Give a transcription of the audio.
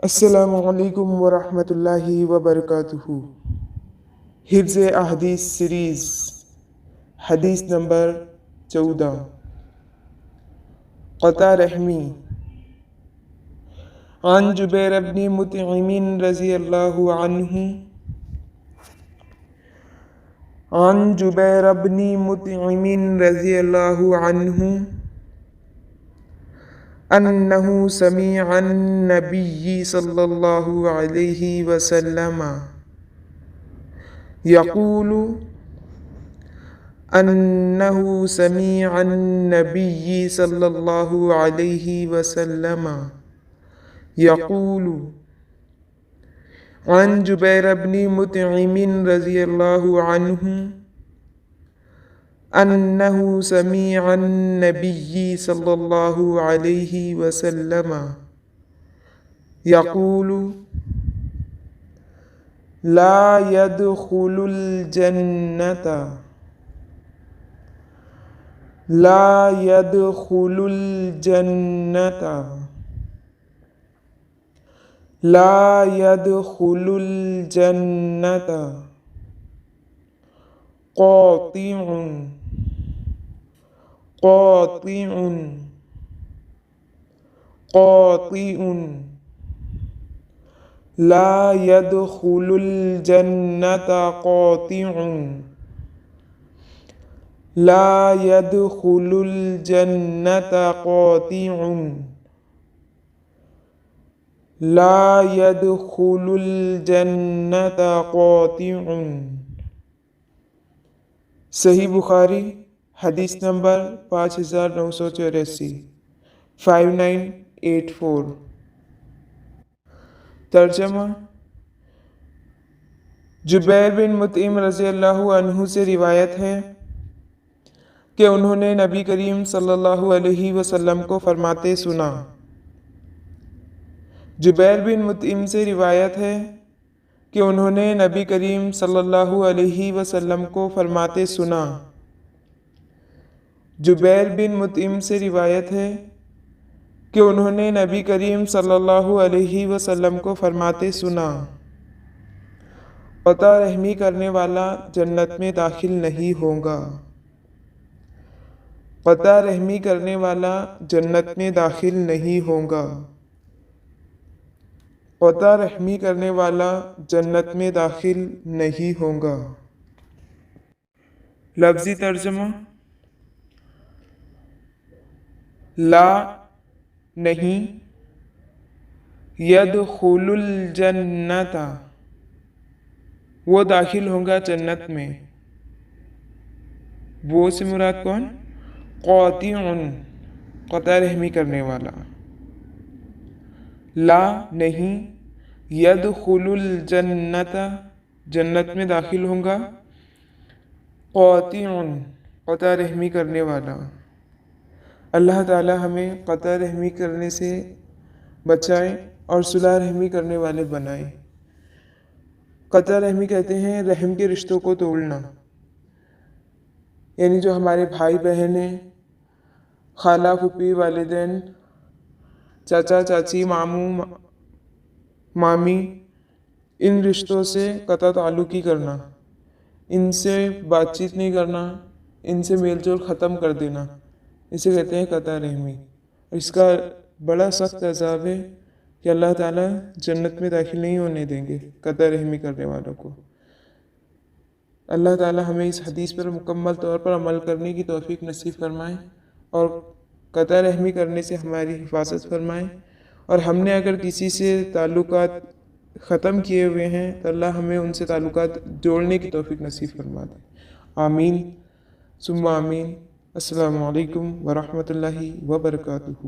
السلام علیکم ورحمۃ اللہ وبرکاتہ۔ حفظ احادیث سیریز، حدیث نمبر 14، قطع رحمی۔ عن جبیر بن مطعم رضی اللہ عنہ عن جبیر بن مطعم رضی اللہ عنہ انہ سمع النبی صلی اللہ علیہ وسلم یقول انہ سمع النبی صلی اللہ علیہ وسلم یقول عن جبیر بن مطعم رضی اللہ عنہ انہ سمع النبی صلی اللہ علیہ وسلم یقول لا يدخل الجنة لا يدخل الجنة لا يدخل الجنة قاطع قاطع قاطع لا يدخل الجنة قاطع لا يدخل الجنة قاطع لا يدخل الجنة قاطع۔ صحیح بخاری، حدیث نمبر 5984، 5984۔ ترجمہ۔ جبیر بن مطعم رضی اللہ عنہ سے روایت ہے کہ انہوں نے نبی کریم صلی اللہ علیہ وسلم کو فرماتے سنا۔ جبیر بن مطعم سے روایت ہے کہ انہوں نے نبی کریم صلی اللہ علیہ وسلم کو فرماتے سنا۔ جبیر بن مطعم سے روایت ہے کہ انہوں نے نبی کریم صلی اللہ علیہ وسلم کو فرماتے سنا، قطع رحمی کرنے والا جنت میں داخل نہیں ہوگا، قطع رحمی کرنے والا جنت میں داخل نہیں ہوگا، قطع رحمی کرنے والا جنت میں داخل نہیں ہوگا۔ لفظی ترجمہ۔ لا نہیں، یدخل الجنت وہ داخل ہوگا جنت میں، وہ سے مراد کون؟ قاطع قطع رحمی کرنے والا، لا نہیں، یدخل الجنت جنت میں داخل ہوگا، قاطع قطع رحمی کرنے والا۔ اللہ تعالی ہمیں قطع رحمی کرنے سے بچائے اور صلح رحمی کرنے والے بنائے۔ قطع رحمی کہتے ہیں رحم کے رشتوں کو توڑنا، یعنی جو ہمارے بھائی بہن ہیں، خالہ پھوپھی والدین، چاچا چاچی، ماموں مامی، ان رشتوں سے قطع تعلقی کرنا، ان سے بات چیت نہیں کرنا، ان سے میل جول ختم کر دینا، اسے کہتے ہیں قطع رحمی۔ اس کا بڑا سخت عذاب ہے کہ اللہ تعالیٰ جنت میں داخل نہیں ہونے دیں گے قطع رحمی کرنے والوں کو۔ اللہ تعالیٰ ہمیں اس حدیث پر مکمل طور پر عمل کرنے کی توفیق نصیب فرمائے اور قطع رحمی کرنے سے ہماری حفاظت فرمائے، اور ہم نے اگر کسی سے تعلقات ختم کیے ہوئے ہیں تو اللہ ہمیں ان سے تعلقات جوڑنے کی توفیق نصیب فرما دے۔ آمین ثم آمین۔ السلام علیکم ورحمۃ اللہ وبرکاتہ۔